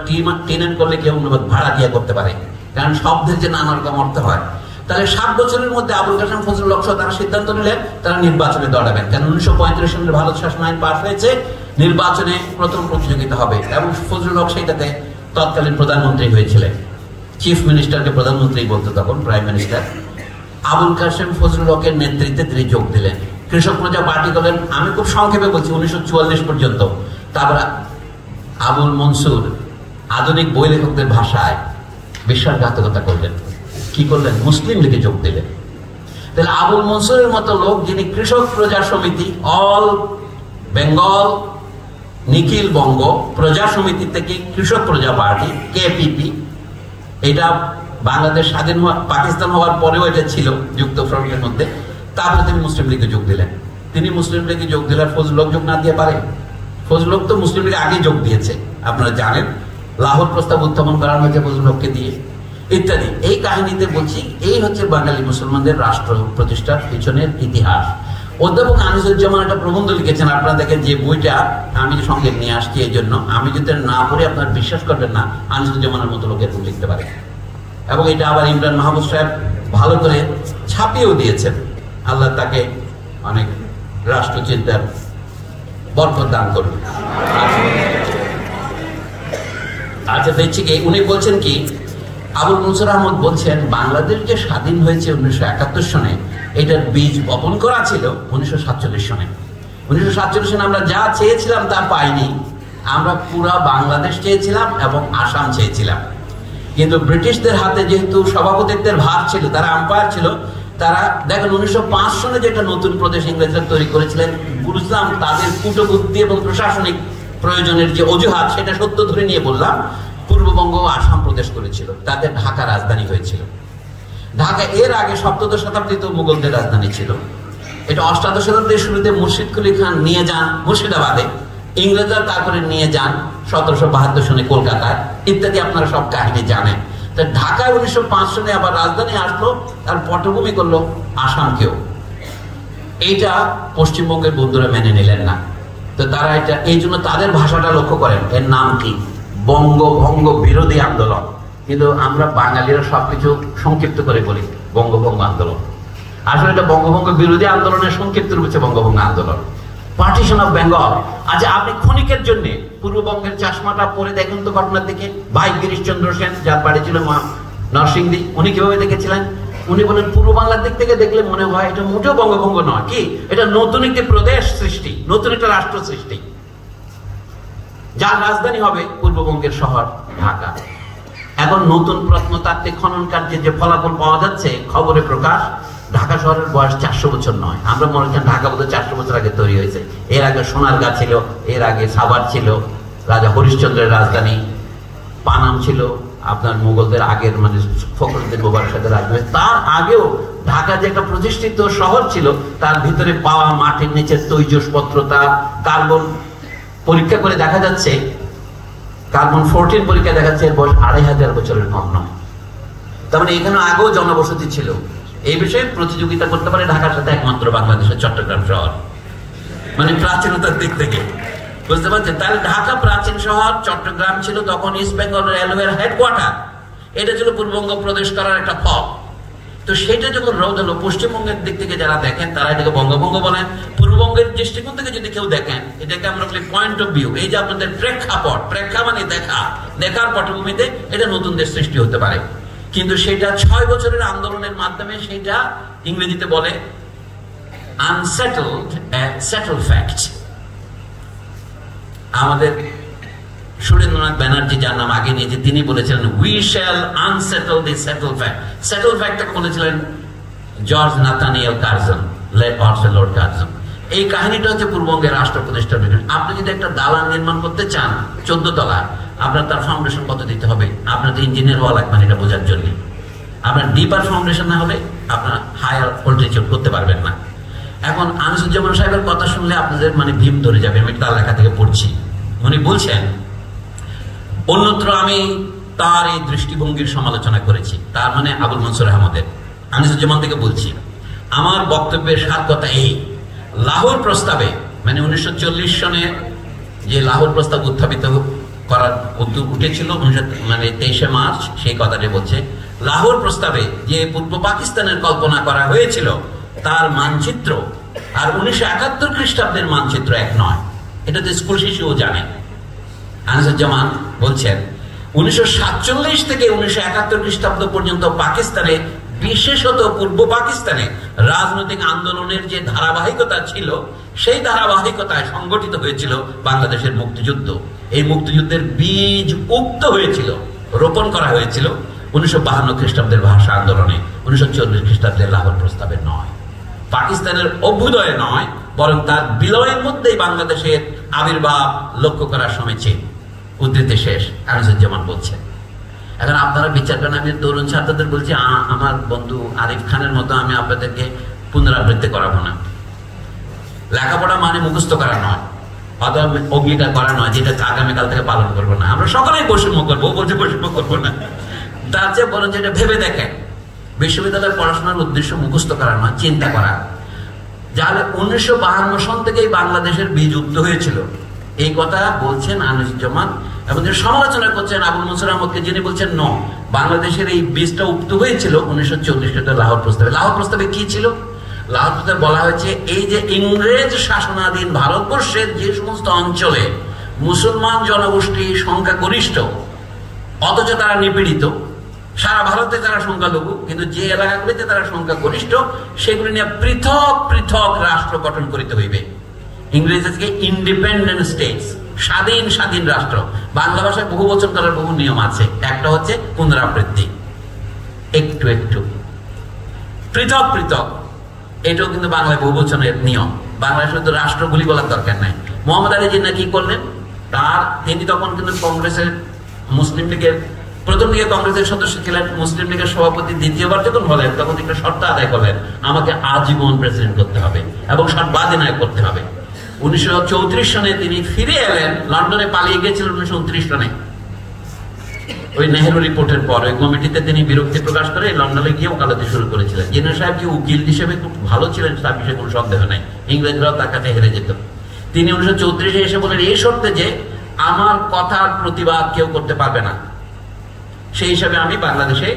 টিনেন করলে কেউ অনুবাদ ভাড়া দিয়ে করতে পারে, কারণ শব্দের যে নানা রকম অর্থ হয়। তাহলে 7 বছরের মধ্যে আবুল কাসেম ফজলুল হক তারা সিদ্ধান্ত নিলেন তারা নির্বাচনে দৌড়াবেন। কারণ 1935 সালের ভারত শাসন আইন পাস হয়েছে, নির্বাচনে প্রথম প্রতিযোগিতা হবে। এবং ফজলুল হক সেইটাতে তৎকালীন প্রধানমন্ত্রী হয়েছিলেন। চিফ মিনিস্টারকে প্রধানমন্ত্রী বলতো তখন, প্রাইম মিনিস্টার। আবুল কাসেম ফজলুল হকের নেতৃত্বে তিনি যোগ দিলেন। কৃষক প্রজা পার্টি করলেন, আমি খুব সংক্ষেপে বলছি, 1944 পর্যন্ত। তারপর আবুল মনসুর আধুনিক বই লেখকদের ভাষায় বিশ্বাসঘাতকতা করলেন। কি করলেন? মুসলিম লীগে যোগ দিলেন। তাহলে আবুল মনসুরের মতো লোক, যিনি কৃষক প্রজা সমিতি, অল বেঙ্গল নিখিল বঙ্গ প্রজা সমিতি থেকে কৃষক প্রজা পার্টি কেপিপি, এটা বাংলাদেশ স্বাধীন হওয়া, পাকিস্তান হওয়ার পরেও এটা ছিল যুক্ত ফ্রন্টের মধ্যে। তারপরে তিনি মুসলিম লীগে যোগ দিলেন। তিনি মুসলিম লীগে যোগ দিলে ফজলুল হক যোগ না দিয়ে পারে? ফজলুল হক তো মুসলিম লীগে আগে যোগ দিয়েছে, আপনারা জানেন। লাহোর প্রস্তাব উত্থাপন করা হয়েছে ফজলুল হককে দিয়ে, ইত্যাদি। এই কাহিনীতে বলছি, এই হচ্ছে বাঙালি মুসলমানদের রাষ্ট্র প্রতিষ্ঠার পিছনের ইতিহাস। অধ্যাপক আনিসুজ্জামান একটা প্রবন্ধ লিখেছেন, আপনারা দেখেন যে বইটা আমি সঙ্গে নিয়ে আসছি, এই জন্য আমি যদি না পড়ে আপনারা বিশ্বাস করবেন না আনিসুজ্জামানের মতো লোকের লিখতে পারে। এবং এটা আবার ইমরান মাহমুদ সাহেব ভালো করে ছাপিয়েও দিয়েছেন। আল্লাহ তাকে অনেক রাষ্ট্রচিন্তার বরকত দান করুন। আচ্ছা, দেখছি কি উনি বলছেন কি, আবুল মনসুর আহমদ বলছেন বাংলাদেশ যে স্বাধীন হয়েছে 1971 সনে, এটার বীজ বপন করা ছিল 1947 সনে। 1947 সনে আমরা যা চেয়েছিলাম তা পাইনি। আমরা পুরা বাংলাদেশ চেয়েছিলাম এবং আসাম চেয়েছিলাম, কিন্তু ব্রিটিশদের হাতে যেহেতু সভাপতিত্বের ভার ছিল, তারা আম্পায়ার ছিল, তারা দেখেন 1905 সনে যেটা নতুন প্রদেশ ইংরেজরা তৈরি করেছিলেন, বুঝলাম তাদের কূটবুদ্ধি এবং প্রশাসনিক প্রয়োজনের যে অজুহাত, সেটা সত্য ধরে নিয়ে বললাম, পূর্ববঙ্গ ও আসাম প্রদেশ করেছিল, তাদের ঢাকা রাজধানী হয়েছিল। ঢাকা এর আগে সপ্তদশ শতাব্দীতে মুঘলদের রাজধানী ছিল। এটা অষ্টাদশ শতাব্দীর শুরুতে মুর্শিদ কুলি খান নিয়ে যান মুর্শিদাবাদে, ইংরেজরা তারপরে নিয়ে যান 1772 সনে কলকাতায়, ইত্যাদি। আপনারা সব কাহিনী জানেন। তা ঢাকায় 1905 সনে আবার রাজধানী আসলো, আর পটভূমি করলো আসামকেও। এইটা পশ্চিমবঙ্গের বন্ধুরা মেনে নিলেন না। তো তারা এটা, এই জন্য তাদের ভাষাটা লক্ষ্য করেন, এর নাম কি, বঙ্গভঙ্গ বিরোধী আন্দোলন। কিন্তু আমরা বাঙালিরা সবকিছু সংক্ষিপ্ত করে বলি বঙ্গভঙ্গ আন্দোলন। আসলে এটা বঙ্গভঙ্গ বিরোধী আন্দোলনের সংক্ষিপ্ত রূপ হচ্ছে বঙ্গভঙ্গ আন্দোলন, পার্টিশন অফ বেঙ্গল। আচ্ছা, আপনি ক্ষণিকের জন্য পূর্ববঙ্গের চাশমাটা পরে দেখেন তো ঘটনার দিকে। ভাই গিরিশচন্দ্র সেন, যার বাড়ি ছিল নরসিংদী, উনি কিভাবে দেখেছিলেন? উনি বলেন পূর্ব বাংলার দিক থেকে দেখলে মনে হয় এটা মোটেও বঙ্গভঙ্গ নয়, কি এটা নতুন একটি প্রদেশ সৃষ্টি, নতুন একটা রাষ্ট্র সৃষ্টি, যার রাজধানী হবে পূর্ববঙ্গের শহর ঢাকা। এখন নতুন প্রত্নতাত্ত্বিক খনন কার্যে যে ফলাফল পাওয়া যাচ্ছে, খবরে প্রকাশ, ঢাকা শহরের বয়স 400 বছর নয়। আমরা মনে করি ঢাকা বোধহয় 400 বছর আগে তৈরি হয়েছে। এর আগে সোনারগাঁ ছিল, এর আগে সাভার ছিল, রাজা হরিশ্চন্দ্রের রাজধানী, পানাম ছিল আপনার মুঘলদের আগের, মানে ফখরুদ্দিন মুবারক সাথে রাজধানী। তার আগেও ঢাকা যে একটা প্রতিষ্ঠিত শহর ছিল, তার ভিতরে পাওয়া মাটির নিচের তৈজসপত্র, তার কার্বন পরীক্ষা করে দেখা যাচ্ছে, কার্বন 14 পরীক্ষা দেখাচ্ছে এর বয়স 2500 বছরের কম নয়। তার মানে এখানে আগেও জনবসতি ছিল। এই বিষয়ে প্রতিযোগিতা করতে পারে ঢাকার সাথে একমাত্র বাংলাদেশের চট্টগ্রাম শহর, মানে প্রাচীনতার দিক থেকে, বুঝতে পারছেন? তাহলে ঢাকা প্রাচীন শহর, চট্টগ্রাম ছিল তখন ইস্ট বেঙ্গল রেলওয়ের হেডকোয়ার্টার। এটা ছিল পূর্ববঙ্গ প্রদেশ করার একটা ফল। তো সেটা যখন রোধ হলো, পশ্চিমবঙ্গের দিক থেকে যারা দেখেন তারা এটাকে বঙ্গভঙ্গ বলেন। পূর্ববঙ্গের দৃষ্টিকোণ থেকে যদি কেউ দেখেন, এটাকে আমরা বলি পয়েন্ট অফ ভিউ। এই যে আপনাদের প্রেক্ষাপট, প্রেক্ষা মানে দেখা, দেখার পটভূমিতে এটা নতুন দেশ সৃষ্টি হতে পারে। কিন্তু সেটা 6 বছরের আন্দোলনের মাধ্যমে সেটা ইংরেজিতে বলে আনসেটলড সেটল ফ্যাক্ট। আমাদের সুরেন্দ্রনাথ ব্যানার্জি, যার নাম আগে নিয়েছে, তিনি বলেছিলেন we shall unsettle the settle fact. Settle ফ্যাক্টটাকে বলেছিলেন George Nathaniel Curzon, lord Curzon. এই কাহিনীটা হচ্ছে পূর্ববঙ্গের রাষ্ট্র প্রতিষ্ঠার বিষয়। আপনি যদি একটা দালান নির্মাণ করতে চান 14 তলা, আপনার তার ফাউন্ডেশন কত দিতে হবে? আপনার তো ইঞ্জিনিয়ার হওয়া লাগবে এটা বোঝার জন্য। আপনার ডিপার ফাউন্ডেশন না হলে আপনার হায়ার অল্টিটিউড করতে পারবেন না। এখন আনিসুজ্জামান সাহেবের কথা শুনলে আপনাদের মানে ভীম ধরে যাবে। আমি তার লেখা থেকে পড়ছি। উনি বলছেন, অন্যত্র আমি তার এই দৃষ্টিভঙ্গির সমালোচনা করেছি, তার মানে আবুল মনসুর আহমদের। আনিসুজ্জামান থেকে বলছি, আমার বক্তব্যের সার কথা এই, লাহোর প্রস্তাবে, মানে 1940 সনে যে লাহোর প্রস্তাব উত্থাপিত করার উদ্যোগ উঠেছিল, মানে 23শে মার্চ, সেই কথাটি বলছে, লাহোর প্রস্তাবে যে পূর্ব পাকিস্তানের কল্পনা করা হয়েছিল তার মানচিত্র আর 1971 খ্রিস্টাব্দের মানচিত্র এক নয়। এটা তো স্কুল শিশুও জানে। আনিসুজ্জামান বলছেন 1947 থেকে 1971 খ্রিস্টাব্দ পর্যন্ত পাকিস্তানে, বিশেষত পূর্ব পাকিস্তানে রাজনৈতিক আন্দোলনের যে ধারাবাহিকতা ছিল, সেই ধারাবাহিকতায় সংগঠিত হয়েছিল বাংলাদেশের মুক্তিযুদ্ধ। এই মুক্তিযুদ্ধের বীজ উক্ত হয়েছিল, রোপণ করা হয়েছিল 1952 খ্রিস্টাব্দের ভাষা আন্দোলনে, 1940 খ্রিস্টাব্দের লাহোর প্রস্তাবে নয়। পাকিস্তানের অভ্যুদয়ে নয়, বরং তার বিলয়ের মধ্যেই বাংলাদেশের আবির্ভাব লক্ষ্য করার সময় ছিল। উদ্ধৃতি শেষ। আনিসুজ্জামান বলছেন। এখন আপনারা বিচার করেন। আমি তরুণ ছাত্রদের বলছি, আমার বন্ধু আরিফ খানের মতো আমি আপনাদেরকে পুনরাবৃত্তি করাবো না। লেখাপড়া মানে মুখস্থ করা নয়, অথবা অঙ্গীকার করা নয় যেটা আগামীকাল থেকে পালন করবো না। আমরা সকলেই বৈষম্য করবো, বলছে বৈষম্য করবো না, তার চেয়ে বরং যেটা ভেবে দেখেন বিশ্ববিদ্যালয়ের পড়াশোনার উদ্দেশ্য মুখস্থ করা নয়, চিন্তা করা। যাহলে 1952 সন থেকেই বাংলাদেশের বীজ উক্ত হয়েছিল, এই কথা বলছেন আনিসুজ্জামান এবং যে সমালোচনা করছেন আবুল মনসুর আহমদকে, যিনি বলছেন ন, বাংলাদেশের এই বীজটা উক্ত হয়েছিল 1940 সালে লাহোর প্রস্তাবে। লাহোর প্রস্তাবে কি ছিল? লাহোর প্রস্তাবে বলা হয়েছে এই যে ইংরেজ শাসনাধীন ভারতবর্ষের যে সমস্ত অঞ্চলে মুসলমান জনগোষ্ঠী সংখ্যাগরিষ্ঠ অথচ তারা নিপীড়িত, সারা ভারতে তারা সংখ্যালঘু, কিন্তু যে এলাকাগুলিতে তারা সংখ্যাগরিষ্ঠ সেগুলি নিয়ে পৃথক পৃথক রাষ্ট্র গঠন করিতে হইবে। ইংরেজিকে ইন্ডিপেন্ডেন্ট স্টেটস, স্বাধীন স্বাধীন রাষ্ট্র। বাংলা ভাষায় বহু বচন করার বহু নিয়ম আছে, একটা হচ্ছে পুনরাবৃত্তি, একটু একটু পৃথক পৃথক, এটাও কিন্তু বাংলায় বহু বচনের নিয়ম। বাংলায় শুধু রাষ্ট্রগুলি বলার দরকার নাই। মোহাম্মদ আলী জিন্নাহ কি করলেন? তিনি তখন কিন্তু কংগ্রেসের, মুসলিম লীগের প্রথম দিকে কংগ্রেসের সদস্য ছিলেন, মুসলিম লীগের সভাপতি দ্বিতীয়বার যখন হলেন তখন একটা শর্ত আদায় করলেন, আমাকে আজীবন প্রেসিডেন্ট করতে হবে এবং সর্বাধিনায়ক করতে হবে। 1934 সনে তিনি ফিরে এলেন, লন্ডনে পালিয়ে গিয়েছিলেন 1929 সনে। ওই নেহেরু রিপোর্টের পর ওই কমিটিতে তিনি বিরক্তি প্রকাশ করে লন্ডনে গিয়ে ওকালতি শুরু করেছিলেন। জিন্নাহ সাহেব যে উকিল হিসেবে খুব ভালো ছিলেন তার বিষয়ে কোনো সন্দেহ নাই, ইংরেজরাও তার কাছে হেরে যেত। তিনি 1934 এসে বলেন এই শর্তে যে আমার কথার প্রতিবাদ কেউ করতে পারবে না, সেই হিসাবে আমি বাংলাদেশে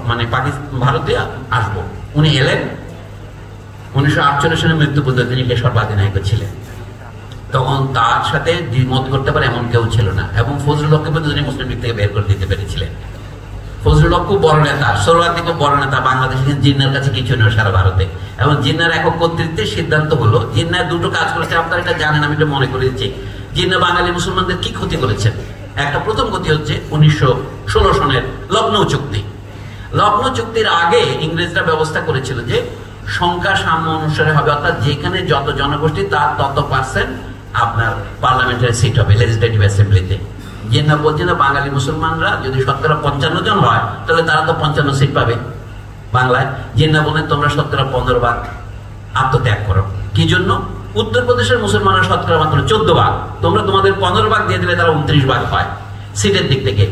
মানে ভারতে আসবো। উনি এলেন। 1948 সালে মৃত্যু পর্যন্ত তিনি সর্বাধিনায়ক ছিলেন। তখন তার সাথে দ্বিমত করতে পারে এমন কেউ ছিল না, এবং ফজলুল হককে পর্যন্ত তিনি মুসলিম লীগ থেকে বের করে দিতে পেরেছিলেন। ফজলুল হক খুব বড় নেতা, সোহরাওয়ার্দী খুব বড় নেতা, বাংলাদেশে জিন্নাহর কাছে কিছু নেই সারা ভারতে। এবং জিন্নাহর একক কর্তৃত্বের সিদ্ধান্ত হলো, জিন্নাহ দুটো কাজ করেছে, আপনারা এটা জানেন, আমি এটা মনে করে দিচ্ছি। জিন্নাহ বাঙালি মুসলমানদের কি ক্ষতি করেছেন? একটা প্রথম ক্ষতি হচ্ছে 1916 সনের লখনৌ চুক্তি। লখনৌ চুক্তির আগে ইংরেজরা ব্যবস্থা করেছিল যে সংখ্যা সাম্য অনুসারে হবে, অর্থাৎ যেখানে যত জনগোষ্ঠী তার তত পার্সেন্ট আপনার পার্লামেন্টারি সিট হবে, লেজিসলেটিভ অ্যাসেম্বলিতে। জিন্নাহ বলছে না, বাঙালি মুসলমানরা যদি 55 জন হয় তাহলে তারা তো 55 সিট পাবে বাংলায়। জিন্নাহ বলেন তোমরা 15 ভাগ আত্মত্যাগ করো। কি জন্য? উত্তরপ্রদেশের মুসলমানরা মাত্র 14 ভাগ, তোমরা তোমাদের 15 ভাগ দিয়ে দিলে তারা 29 ভাগ পায় সিটের দিক থেকে।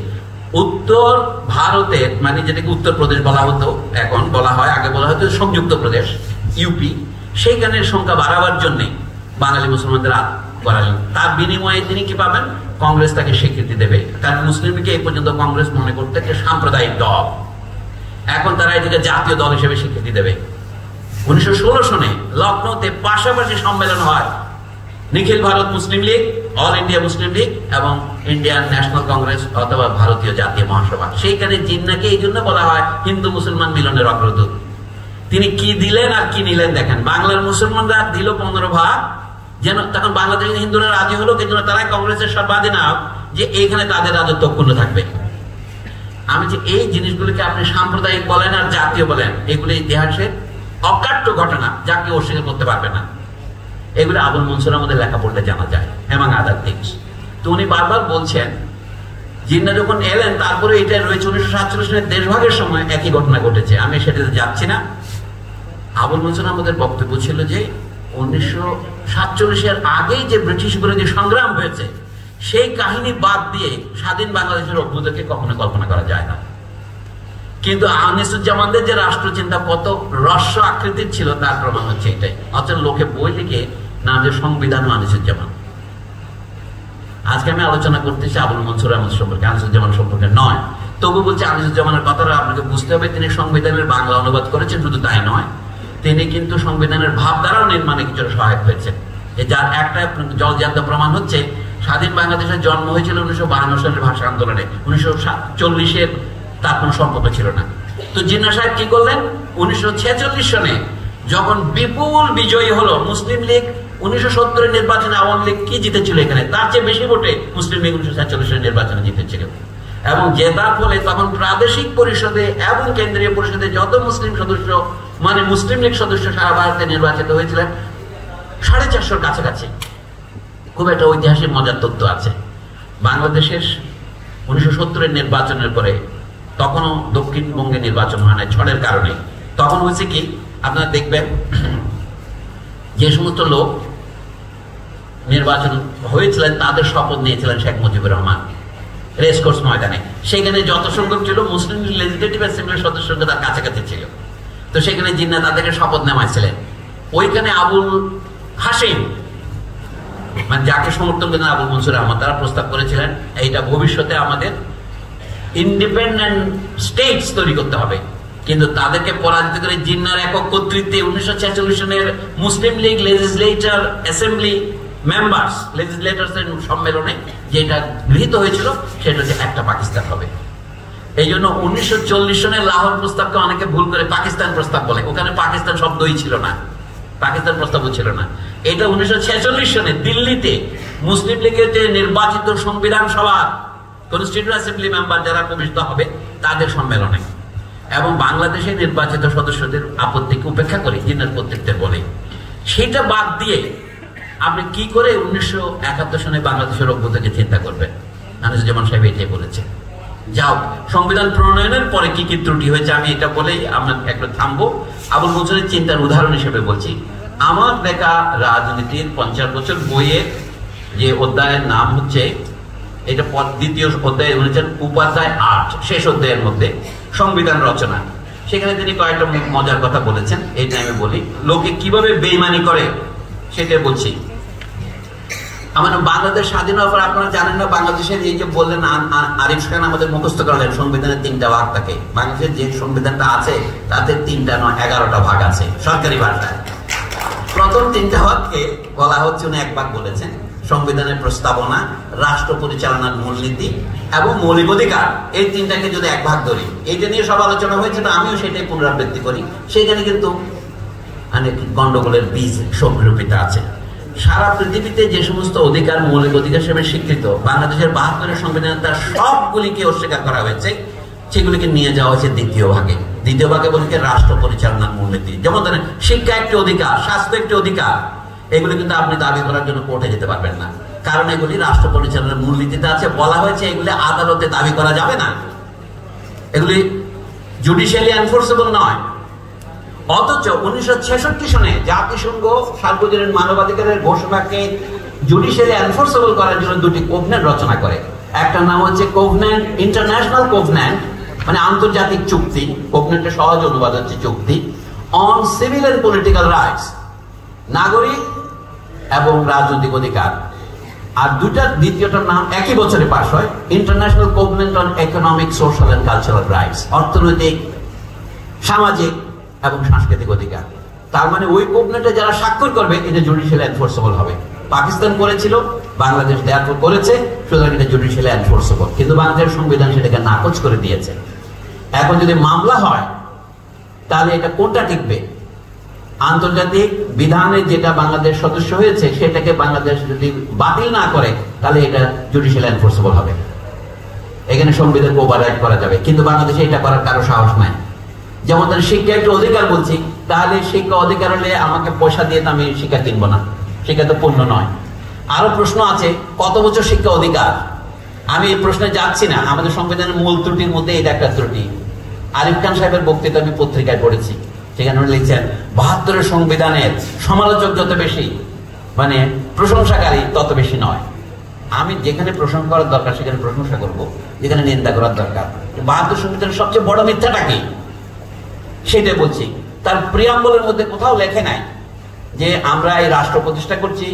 উত্তর ভারতের মানে যেটাকে উত্তরপ্রদেশ বলা হতো, এখন বলা হয়, আগে বলা হতো সংযুক্ত প্রদেশ, ইউপি, সেইখানের সংখ্যা বাড়াবার জন্য বাঙালি মুসলমানদের করালেন। তার বিনিময়ে তিনি কি পাবেন? কংগ্রেস তাকে স্বীকৃতি দেবে। কারণ মুসলিম লীগকে এই পর্যন্ত কংগ্রেস মনে করতে যে সাম্প্রদায়িক দল, এখন তারা এটিকে জাতীয় দল হিসেবে স্বীকৃতি দেবে। 1916 সনে লখনৌতে পাশাপাশি সম্মেলন হয় নিখিল ভারত Muslim League, all India Muslim League এবং ইন্ডিয়ান ন্যাশনাল কংগ্রেস অথবা ভারতীয় জাতীয় মহাসভা। সেইখানে জিন্নাহকে এই জন্য বলা হয় হিন্দু মুসলমান মিলনের অগ্রদূত। তিনি কি দিলেন আর কি নিলেন দেখেন। বাংলার মুসলমানরা দিল 15 ভাগ, যেন তখন বাংলাদেশের হিন্দুরা রাজি হলো, কিন্তু তারাই কংগ্রেসের সর্বাধিনায়ক, যে এইখানে তাদের রাজত্ব অক্ষুণ্ণ থাকবে। আমি যে এই জিনিসগুলিকে আপনি সাম্প্রদায়িক বলেন আর জাতীয় বলেন, এগুলি ইতিহাসের অকাট্য ঘটনা, যা কেউ অস্বীকার করতে পারবে না। এগুলো আবুল মনসুর আমাদের লেখা পড়লে জানা যায়, এবং আদার থিংস। তো উনি বারবার বলছেন, জিন্নাহ যখন এলেন তারপরে এটা রয়েছে 1947 সালের দেশভাগের সময় একই ঘটনা ঘটেছে। আমি সেটাতে যাচ্ছি না। আবুল মনসুর আমাদের বক্তব্য ছিল যে 1947 আগেই যে ব্রিটিশ বিরোধী সংগ্রাম হয়েছে সেই কাহিনী বাদ দিয়ে স্বাধীন বাংলাদেশের অভ্যুদয়কে কখনো কল্পনা করা যায় না। কিন্তু আনিসুজ্জামানদের যে রাষ্ট্রচিন্তা কত রস্য আকৃতির ছিল তার প্রমাণ হচ্ছে এটাই। অথচ লোকে বই লিখে নাম যে সংবিধান আনিসুজ্জামান। আজকে আমি আলোচনা করতেছি আবুল মনসুর আহমদ সম্পর্কে, আনিসুজ্জামান সম্পর্কে নয়। তবু বলছি আনিসুজ্জামানের কথাটা আপনাকে বুঝতে হবে। তিনি সংবিধানের বাংলা অনুবাদ করেছেন, শুধু তাই নয়, তিনি কিন্তু সংবিধানের ভাবধারাও নির্মাণে কিছুটা সহায়ক হয়েছেন। যার একটা জলজান্ত প্রমাণ হচ্ছে স্বাধীন বাংলাদেশের জন্ম হয়েছিল 1952 সালের ভাষা আন্দোলনে। 1940 তার কোনো সম্পর্ক ছিল না। তো জিন্নাহ সাহেব কি করলেন? 1946 সনে যখন বিপুল বিজয়ী হলো মুসলিম লীগ, 1970 নির্বাচনে আওয়ামী লীগ কি জিতেছিল এখানে, তার চেয়ে বেশি ভোটে মুসলিম লীগ 1946 নির্বাচনে জিতেছিল। এবং জেতার ফলে তখন প্রাদেশিক পরিষদে এবং কেন্দ্রীয় পরিষদে যত মুসলিম সদস্য মানে মুসলিম লীগ সদস্য সারা ভারতে নির্বাচিত হয়েছিলেন 450-র কাছাকাছি। খুব একটা ঐতিহাসিক মজার তথ্য আছে। বাংলাদেশের 1970 নির্বাচনের পরে তখনও দক্ষিণবঙ্গে নির্বাচন হয় না ঝড়ের কারণে। তখন হয়েছে কি, আপনারা দেখবেন যে সমস্ত লোক নির্বাচন হয়েছিলেন তাদের শপথ নিয়েছিলেন শেখ মুজিবুর রহমান রেসকোর্স ময়দানে। সেখানে যত সংখ্যক ছিল মুসলিম লেজিসলেটিভ অ্যাসেম্বলির সদস্য সংখ্যা তার কাছাকাছি ছিল। তো সেখানে জিন্না তাদেরকে শপথ নেওয়াইছিলেন। ওইখানে আবুল হাসিম মানে যাকে সমর্থন করেন আবুল মনসুর আহমদ, তারা প্রস্তাব করেছিলেন এইটা ভবিষ্যতে আমাদের ইন্ডিপেন্ডেন্ট স্টেটস তৈরি করতে হবে, কিন্তু তাদেরকে পরাজিত করে জিন্নার একক কর্তৃত্বে 1946 সনের মুসলিম লীগ লেজিসলেটর অ্যাসেম্বলি মেম্বার্স লেজিসলেটরস এর সম্মেলনে যেটা গৃহীত হয়েছিল সেটা হচ্ছে একটা পাকিস্তান হবে। এই জন্য 1940 সনের লাহোর প্রস্তাবকে অনেকে ভুল করে পাকিস্তান প্রস্তাব বলে। ওখানে পাকিস্তান শব্দই ছিল না, পাকিস্তান প্রস্তাবও ছিল না। এটা 1946 সনে দিল্লিতে মুসলিম লীগের যে নির্বাচিত সংবিধান সভা কনস্টিটিউয়েন্ট অ্যাসেম্বলি মেম্বার যারা প্রবিষ্ট হবে তাদের সম্মেলনে, এবং বাংলাদেশের নির্বাচিত সদস্যদের আপত্তিকে উপেক্ষা করে জিন্নার কর্তৃত্বের বলে। সেটা বাদ দিয়ে আপনি কি করে 1971 সনে বাংলাদেশের অভ্যুত্থানকে চিন্তা করবেন? আনিসুজ্জামান সাহেব এটাই বলেছে। যাও, সংবিধান প্রণয়নের পরে কি কি ত্রুটি হয়েছে আমি এটা বলেই আমরা একটু থামবো। আবুল মনসুরের চিন্তার উদাহরণ হিসেবে বলছি, আমার দেখা রাজনীতির 50 বছর বইয়ের যে অধ্যায়ের নাম হচ্ছে, এটা দ্বিতীয় অধ্যায় বলেছেন উপাধ্যায় 8, শেষ অধ্যায়ের মধ্যে সংবিধান রচনা। সেখানে তিনি কয়েকটা মজার কথা বলেছেন, এইটা আমি বলি। লোকে কিভাবে বেইমানি করে সেটা বলছি। আমার বাংলাদেশ স্বাধীন হওয়ার পর আপনারা জানেন না, বাংলাদেশের এই যে বললেন আরিফ খান আমাদের মুখস্থ করালেন সংবিধানের 3টা ভাগ থাকে। বাংলাদেশের যে সংবিধানটা আছে তাতে 3টা নয় 11টা ভাগ আছে সরকারি ভাষায়। প্রথম 3টা ভাগকে বলা হচ্ছে, উনি এক ভাগ বলেছেন সংবিধানের প্রস্তাবনা, রাষ্ট্র পরিচালনার মূলনীতি এবং মৌলিক অধিকার। এই 3টাকে যদি এক ভাগ ধরি, এইটা নিয়ে সব আলোচনা হয়েছে, তো আমিও সেটাই পুনরাবৃত্তি করি। সেখানে কিন্তু অনেক গন্ডগোলের বীজ সংরূপিত আছে। সারা পৃথিবীতে যে সমস্ত অধিকার মৌলিক অধিকার হিসেবে স্বীকৃত, বাংলাদেশের 72 সংবিধানে তার সবগুলিকে অস্বীকার করা হয়েছে, সেগুলিকে নিয়ে যাওয়া হয়েছে দ্বিতীয় ভাগে। দ্বিতীয় ভাগে বলতে রাষ্ট্র পরিচালনার মূলনীতি, যেমন ধরেন শিক্ষা একটি অধিকার, স্বাস্থ্য একটি অধিকার, এগুলি কিন্তু আপনি দাবি করার জন্য কোর্টে যেতে পারবেন না, কারণ এগুলি রাষ্ট্র পরিচালনার মূলনীতিতে আছে। বলা হয়েছে এগুলি আদালতে দাবি করা যাবে না, এগুলি জুডিশিয়ালি এনফোর্সেবল নয়। অথচ 1966 সনে জাতিসংঘ সার্বজনীন মানবাধিকারের ঘোষণাকে জুডিশিয়ালি এনফোর্সেবল করার জন্য 2টি কোভেন্যান্ট রচনা করে। একটা নাম হচ্ছে কোভেন্যান্ট, ইন্টারন্যাশনাল কোভেন্যান্ট মানে আন্তর্জাতিক চুক্তি, কোভেন্যান্টের সহজ অনুবাদ হচ্ছে চুক্তি on civil and political rights, নাগরিক এবং রাজনৈতিক অধিকার। আর দ্বিতীয়টার নাম একই বছরে পাশ হয়, international covenant on economic, social and cultural rights, অর্থনৈতিক, সামাজিক এবং সাংস্কৃতিক অধিকার। তার মানে ওই কোভেন্যান্টে যারা স্বাক্ষর করবে এটা জুডিশিয়ালি এনফোর্সেবল হবে। পাকিস্তান করেছিল, বাংলাদেশ দেয়ার করেছে, সুতরাং এটা জুডিশিয়ালি এনফোর্সেবল। কিন্তু বাংলাদেশের সংবিধান সেটাকে নাকচ করে দিয়েছে। এখন যদি মামলা হয় তাহলে এটা কোনটা টিকবে? আন্তর্জাতিক বিধানে যেটা বাংলাদেশ সদস্য হয়েছে সেটাকে বাংলাদেশ যদি বাতিল না করে তাহলে এটা জুডিশিয়ালি এনফোর্সেবল হবে, এখানে সংবিধানকে ওভাররাইড করা যাবে। কিন্তু বাংলাদেশে এটা করার কারো সাহস নাই। যেমন তার শিক্ষা একটা অধিকার বলছি, তাহলে শিক্ষা অধিকার হলে আমাকে পয়সা দিয়ে তো আমি শিক্ষা কিনবো না, শিক্ষা তো পণ্য নয়। আরো প্রশ্ন আছে, কত বছর শিক্ষা অধিকার? আমি এই প্রশ্নে যাচ্ছি না, আমাদের সংবিধানের মূল ত্রুটির মধ্যে এটা একটা ত্রুটি। আরিফ খান সাহেবের বক্তৃতা আমি পত্রিকায় পড়েছি, সেখানে উনি লিখছেন 72 সংবিধানের সমালোচক যত বেশি মানে প্রশংসাকারী তত বেশি নয়। আমি যেখানে প্রশংসা করার দরকার সেখানে প্রশংসা করব, যেখানে নিন্দা করার দরকার। 72 সংবিধানের সবচেয়ে বড় মিথ্যাটা কি সেটা বলছি। তার প্রিয়াম্বলের মধ্যে কোথাও লেখে নাই যে আমরা এই রাষ্ট্র প্রতিষ্ঠা করছি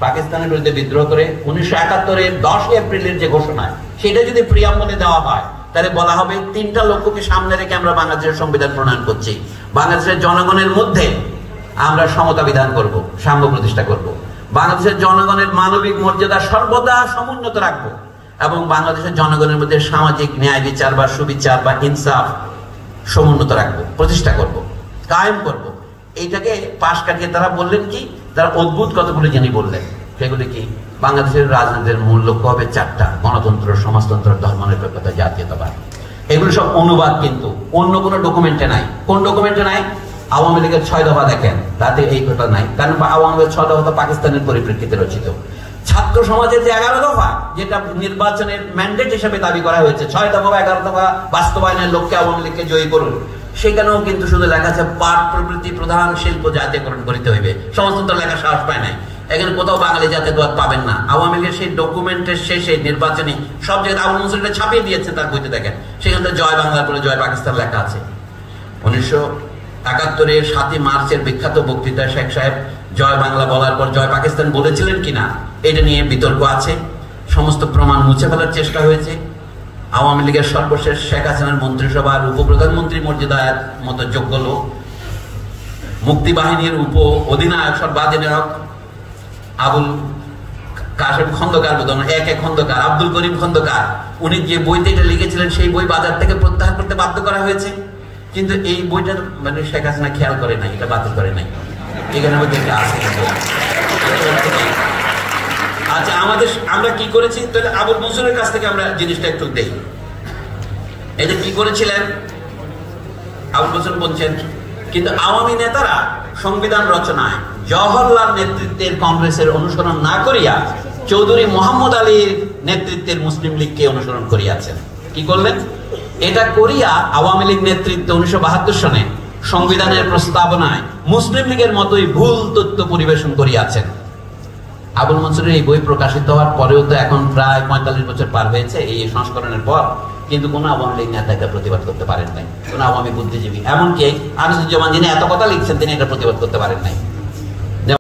পাকিস্তানের বিরুদ্ধে বিদ্রোহ করে। 1971-এর 10 এপ্রিলের যে ঘোষণা, সেটা যদি প্রিয়াম্বলে দেওয়া হয় তাহলে বলা হবে 3টা লক্ষ্যকে সামনে রেখে আমরা বাংলাদেশের সংবিধান প্রণয়ন করছি। বাংলাদেশের জনগণের মধ্যে আমরা সমতা বিধান করব, সাম্য প্রতিষ্ঠা করব, বাংলাদেশের জনগণের মানবিক মর্যাদা সর্বদা সমুন্নত রাখবো, এবং বাংলাদেশের জনগণের মধ্যে সামাজিক ন্যায় বিচার বা সুবিচার বা ইনসাফ সমুন্নত রাখবো, প্রতিষ্ঠা করব, কায়েম করব। এইটাকে পাশ কাটিয়ে তারা বললেন কি, তারা অদ্ভুত কতগুলো জিনিস বললেন। সেগুলি কি? বাংলাদেশের রাজনীতির মূল লক্ষ্য হবে 4টা: গণতন্ত্র, সমাজতন্ত্র, ধর্মনিরপেক্ষতা, জাতীয়তাবাদ। এগুলো সব অনুবাদ, কিন্তু অন্য কোনো ডকুমেন্টে নাই। কোন ডকুমেন্টে নাই? আওয়ামী লীগের 6 দফা দেখেন, তাতে এই কথা নাই, কারণ আওয়ামী লীগের 6 দফা তো পাকিস্তানের পরিপ্রেক্ষিতে রচিত। ছাত্র সমাজের যে 11 দফা, যেটা নির্বাচনের ম্যান্ডেট হিসেবে দাবি করা হয়েছে, 6 দফা বা 11 দফা বাস্তবায়নের লক্ষ্যে আওয়ামী লীগকে জয়ী করুন, সেখানেও কিন্তু শুধু লেখা আছে পাট প্রভৃতি প্রধান শিল্প জাতীয়করণ করিতে হইবে। সমস্ত তো লেখা সাহস পায় নাই। এখানে কোথাও বাঙালি জাতীয়তাবাদ পাবেন না। আওয়ামী লীগের সেই ডকুমেন্টের শেষে নির্বাচনী সব জায়গায় আবুল মনসুর এটা ছাপিয়ে দিয়েছে, তার বইতে দেখেন, সেখানে জয় বাংলার পরে জয় পাকিস্তান লেখা আছে। 1971-এর 7ই মার্চের বিখ্যাত বক্তৃতা শেখ সাহেব জয় বাংলা বলার পর জয় পাকিস্তান বলেছিলেন কিনা এটা নিয়ে বিতর্ক আছে। সমস্ত প্রমাণ মুছে ফেলার চেষ্টা হয়েছে। আওয়ামী লীগের সর্বশেষ শেখ হাসিনার মন্ত্রিসভার উপপ্রধানমন্ত্রী মর্যাদার মতো যোগ্য লোক, মুক্তিবাহিনীর উপ অধিনায়ক সর্বাধিনায়ক আবুল কাশেম খন্দকার, বোধন একে খন্দকার, আব্দুল করিম খন্দকার, উনি যে বইতে এটা লিখেছিলেন সেই বই বাজার থেকে প্রত্যাহার করতে বাধ্য করা হয়েছে। কিন্তু এই বইটা মানে শেখ হাসিনা খেয়াল করে নাই, এটা বাতিল করে নাই। এখানে মধ্যে আছে। আচ্ছা, আমরা কি করেছি তাহলে আবুল মনসুরের কাছ থেকে আমরা জিনিসটা একটু দেই। এটা কি করেছিলেন আবুল মনসুর বলছেন, কিন্তু আওয়ামী নেতারা সংবিধান রচনায় জওহরলাল নেতৃত্বের কংগ্রেসের অনুসরণ না করিয়া চৌধুরী মোহাম্মদ আলীর নেতৃত্বের মুসলিম লীগকে অনুসরণ করিয়াছেন। কি করলেন? এটা করিয়া আওয়ামী লীগ নেতৃত্ব 1972 সনে সংবিধানের প্রস্তাবনায় মুসলিম লীগের মতোই ভুল তথ্য পরিবেশন করিয়াছেন। আবুল মনসুরের এই বই প্রকাশিত হওয়ার পরেও তো এখন প্রায় 45 বছর পার হয়েছে এই সংস্করণের পর, কিন্তু কোন আওয়ামী লীগ নেতা এটা প্রতিবাদ করতে পারেন নাই, কোন আওয়ামী বুদ্ধিজীবী, এমনকি আনিসুজ্জামান যিনি এত কথা লিখছেন তিনি এটা প্রতিবাদ করতে পারেন নাই।